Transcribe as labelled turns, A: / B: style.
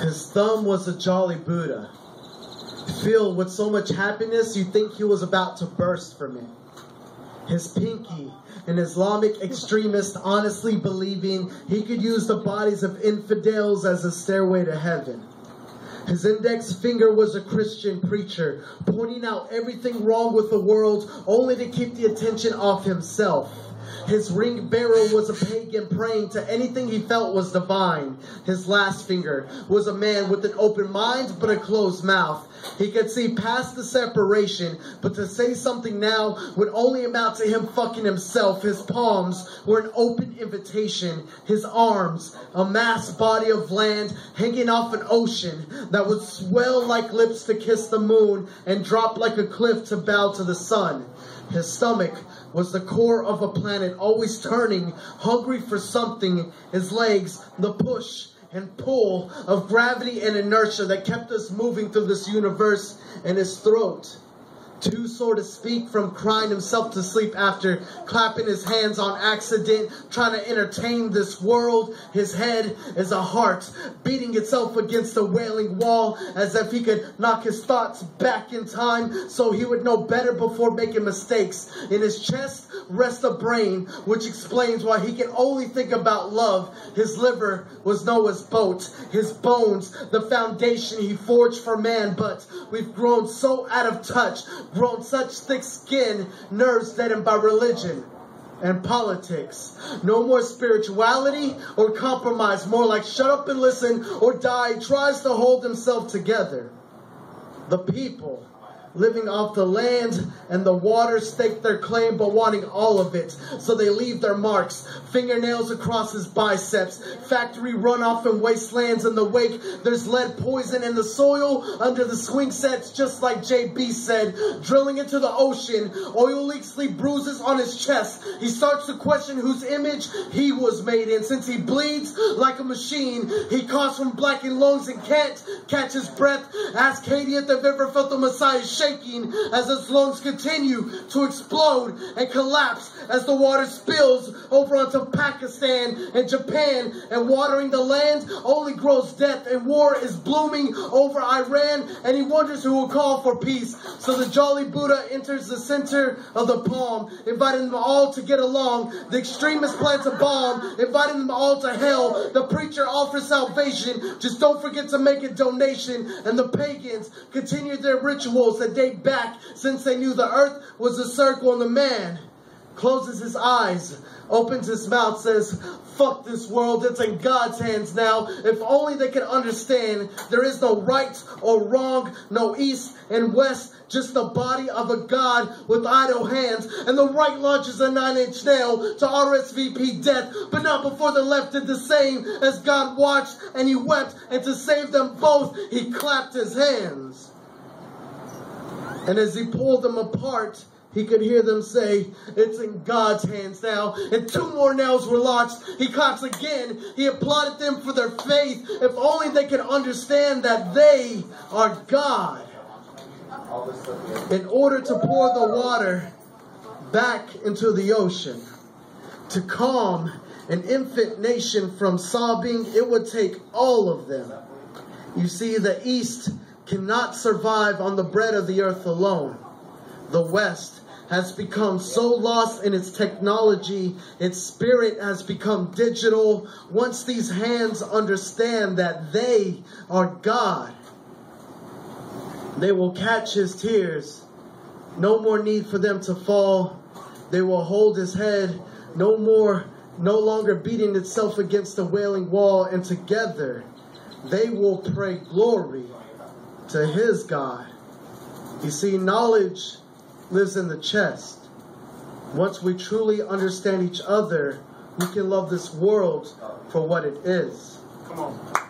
A: His thumb was a jolly Buddha, filled with so much happiness you'd think he was about to burst from it. His pinky, an Islamic extremist honestly believing he could use the bodies of infidels as a stairway to heaven. His index finger was a Christian preacher, pointing out everything wrong with the world only to keep the attention off himself. His ring bearer was a pagan praying to anything he felt was divine. His last finger was a man with an open mind but a closed mouth. He could see past the separation, but to say something now would only amount to him fucking himself. His palms were an open invitation. His arms, a massed body of land hanging off an ocean that would swell like lips to kiss the moon and drop like a cliff to bow to the sun. His stomach was the core of a planet always turning, hungry for something. His legs, the push and pull of gravity and inertia that kept us moving through this universe. And his throat, too sore to speak from crying himself to sleep after clapping his hands on accident, trying to entertain this world. His head is a heart beating itself against a wailing wall as if he could knock his thoughts back in time so he would know better before making mistakes. In his chest rests a brain, which explains why he can only think about love. His liver was Noah's boat, his bones the foundation he forged for man. But we've grown so out of touch, grown such thick skin, nerves deadened by religion and politics. No more spirituality or compromise, more like shut up and listen or die, tries to hold himself together. The people living off the land and the water stake their claim, but wanting all of it. So they leave their marks, fingernails across his biceps, factory runoff and wastelands in the wake. There's lead poison in the soil under the swing sets, just like JB said, drilling into the ocean. Oil leaks leave bruises on his chest. He starts to question whose image he was made in. Since he bleeds like a machine, he coughs from blackened lungs and can't catch his breath. Ask Katie if they've ever felt the Messiah shaking as his lungs continue to explode and collapse as the water spills over onto Pakistan and Japan, and watering the land only grows death, and war is blooming over Iran, and he wonders who will call for peace. So the jolly Buddha enters the center of the palm, inviting them all to get along. The extremist plants a bomb, inviting them all to hell. The preacher offers salvation, just don't forget to make a donation. And the pagans continue their rituals that date back since they knew the earth was a circle, and the man closes his eyes, opens his mouth, says, fuck this world, it's in God's hands now. If only they could understand there is no right or wrong, no east and west, just the body of a God with idle hands. And the right launches a 9-inch nail to RSVP death, but not before the left did the same. As God watched and he wept, and to save them both, he clapped his hands. And as he pulled them apart, he could hear them say, it's in God's hands now. And 2 more nails were launched. He claps again. He applauded them for their faith. If only they could understand that they are God. In order to pour the water back into the ocean, to calm an infant nation from sobbing, it would take all of them. You see, the East cannot survive on the bread of the earth alone. The West has become so lost in its technology, its spirit has become digital. Once these hands understand that they are God, they will catch his tears. No more need for them to fall. They will hold his head, no longer beating itself against the wailing wall, and together they will pray glory to his God. You see, knowledge lives in the chest. Once we truly understand each other, we can love this world for what it is.
B: Come on.